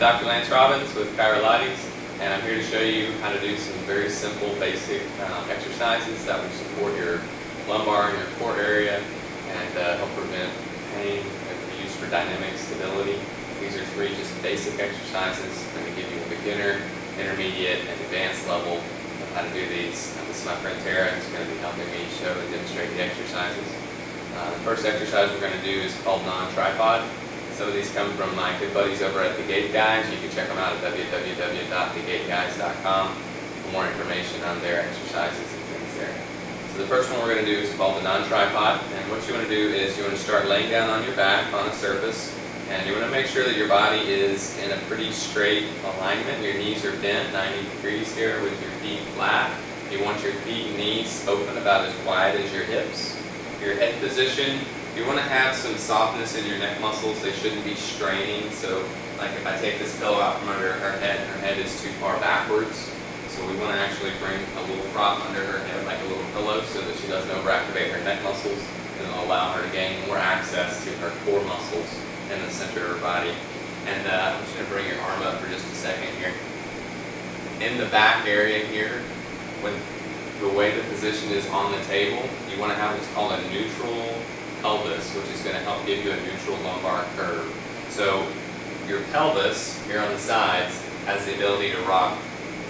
Dr. Lance Robbins with Chirolytes, and I'm here to show you how to do some very simple, basic exercises that will support your lumbar and your core area and help prevent pain and for use for dynamic stability. These are three just basic exercises. I'm going to give you a beginner, intermediate, and advanced level of how to do these. This is my friend Tara, who's going to be helping me show and demonstrate the exercises. The first exercise we're going to do is called non-tripod. Some of these come from my good buddies over at The Gait Guys. You can check them out at www.thegateguys.com for more information on their exercises and things there. So the first one we're going to do is called the non-tripod. And what you want to do is you want to start laying down on your back on a surface. And you want to make sure that your body is in a pretty straight alignment. Your knees are bent 90 degrees here with your feet flat. You want your feet and knees open about as wide as your hips. Your head position, you want to have some softness in your neck muscles. They shouldn't be straining. So like if I take this pillow out from under her head is too far backwards. So we want to actually bring a little prop under her head, like a little pillow, so that she doesn't overactivate her neck muscles, and it'll allow her to gain more access to her core muscles in the center of her body. And I'm just going to bring your arm up for just a second here. In the back area here, when the way the position is on the table, you want to have what's called a neutral pelvis, which is going to help give you a neutral lumbar curve. So your pelvis here on the sides has the ability to rock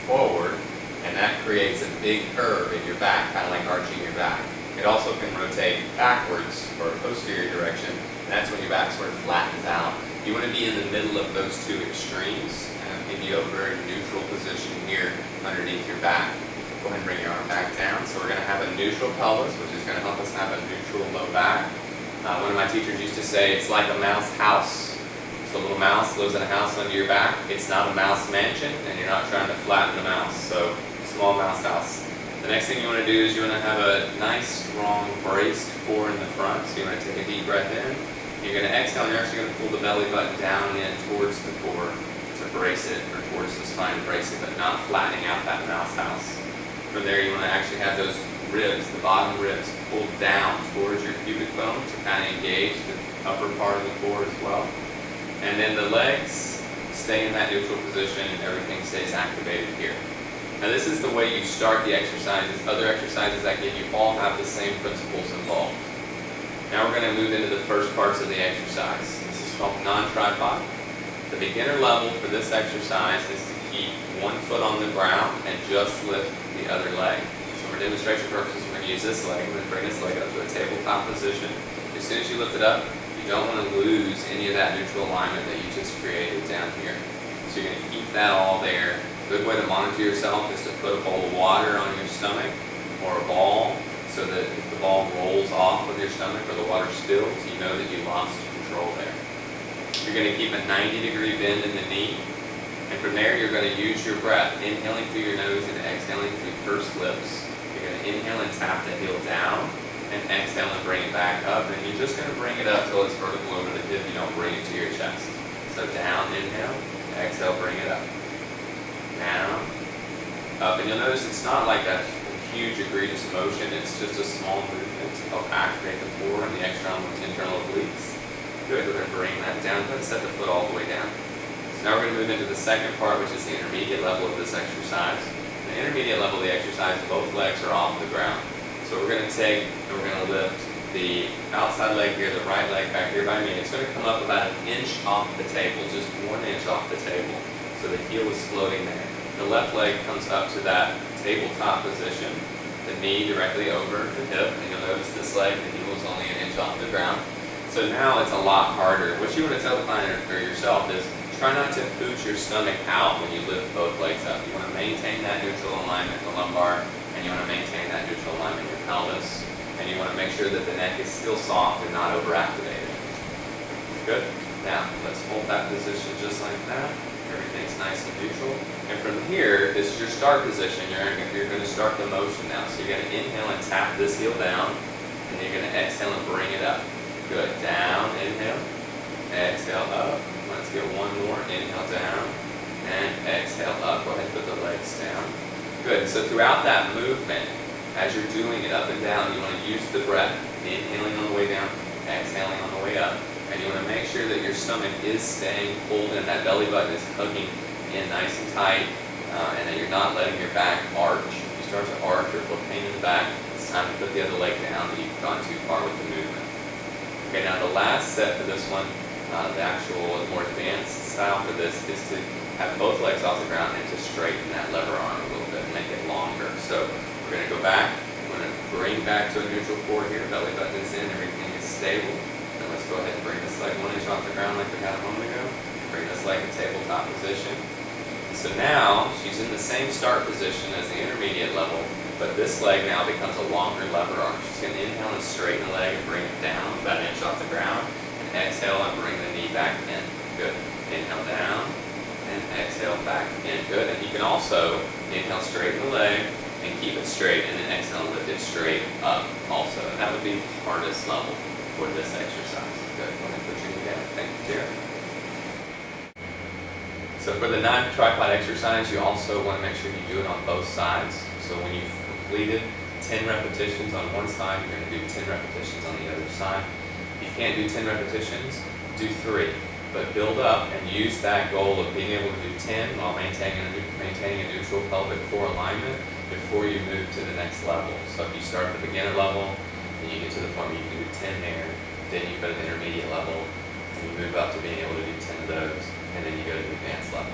forward, and that creates a big curve in your back, kind of like arching your back. It also can rotate backwards or posterior direction, and that's when your back sort of flattens out. You want to be in the middle of those two extremes, and give you a very neutral position here underneath your back. Go ahead and bring your arm back down. So we're going to have a neutral pelvis, which is going to help us have a neutral low back. One of my teachers used to say it's like a mouse house. So a little mouse lives in a house under your back. It's not a mouse mansion, and you're not trying to flatten the mouse. So small mouse house. The next thing you want to do is you want to have a nice, strong, braced core in the front. So you want to take a deep breath in. You're going to exhale, and you're actually going to pull the belly button down and in towards the core to brace it, or towards the spine to brace it, but not flattening out that mouse house. From there, you want to actually have those ribs, the bottom ribs, pulled down towards your pubic bone to kind of engage the upper part of the core as well. And then the legs stay in that neutral position and everything stays activated here. Now this is the way you start the exercises. Other exercises I give you all have the same principles involved. Now we're going to move into the first parts of the exercise. This is called non-tripod. The beginner level for this exercise is to keep one foot on the ground and just lift the other leg. So for demonstration purposes, we're going to use this leg. We're going to bring this leg up to a tabletop position. As soon as you lift it up, you don't want to lose any of that neutral alignment that you just created down here. So you're going to keep that all there. A good way to monitor yourself is to put a bowl of water on your stomach or a ball, so that if the ball rolls off of your stomach or the water spills, you know that you lost control there. You're going to keep a 90-degree bend in the knee. And from there, you're going to use your breath, inhaling through your nose and exhaling through pursed lips. You're going to inhale and tap the heel down, and exhale and bring it back up. And you're just going to bring it up till it's vertical over the hip. You don't bring it to your chest. So down, inhale, exhale, bring it up. Down, up. And you'll notice it's not like a huge egregious motion. It's just a small movement to help activate the core and the external and internal obliques. Good. We're going to bring that down. Go ahead and set the foot all the way down. Now we're going to move into the second part, which is the intermediate level of this exercise. The intermediate level of the exercise, both legs are off the ground. So we're going to take and we're going to lift the outside leg here, the right leg back here by me. It's going to come up about an inch off the table, just 1 inch off the table. So the heel is floating there. The left leg comes up to that tabletop position, the knee directly over the hip, and you'll notice this leg, the heel is only an inch off the ground. So now it's a lot harder. What you want to tell the client or yourself is, try not to pooch your stomach out when you lift both legs up. You want to maintain that neutral alignment in the lumbar, and you want to maintain that neutral alignment in your pelvis, and you want to make sure that the neck is still soft and not overactivated. Good. Now, let's hold that position just like that. Everything's nice and neutral. And from here, this is your start position. You're going to start the motion now. So you're going to inhale and tap this heel down, and you're going to exhale and bring it up. Good. Down, inhale, exhale, up. Let's get one more. Inhale down and exhale up. Go ahead and put the legs down. Good. So throughout that movement, as you're doing it up and down, you want to use the breath, inhaling on the way down, exhaling on the way up. And you want to make sure that your stomach is staying pulled in, that belly button is hugging in nice and tight, and that you're not letting your back arch. If you start to arch or feel pain in the back, it's time to put the other leg down and you've gone too far with the movement. Okay, now the last set for this one, the actual more advanced style for this is to have both legs off the ground and to straighten that lever arm a little bit and make it longer. So we're going to go back. We're going to bring back to a neutral core here. Belly button is in. Everything is stable. Then let's go ahead and bring this leg 1 inch off the ground like we had a moment ago. Bring this leg to tabletop position. And so now she's in the same start position as the intermediate level, but this leg now becomes a longer lever arm. She's going to inhale and straighten the leg and bring it down about 1 inch off the ground. And exhale and bring the knee back in. Good. Inhale down. And exhale back in. Good. And you can also inhale, straighten the leg, and keep it straight, and then exhale and lift it straight up also. And that would be the hardest level for this exercise. Good. Go ahead and put your knee down. Thank you, Jared. So for the non-tripod exercise, you also want to make sure you do it on both sides. So when you've completed 10 repetitions on one side, you're going to do 10 repetitions on the other side. If you can't do 10 repetitions, do 3. But build up and use that goal of being able to do 10 while maintaining a neutral pelvic core alignment before you move to the next level. So if you start at the beginner level and you get to the point where you can do 10 there, then you go to the intermediate level and you move up to being able to do 10 of those, and then you go to the advanced level.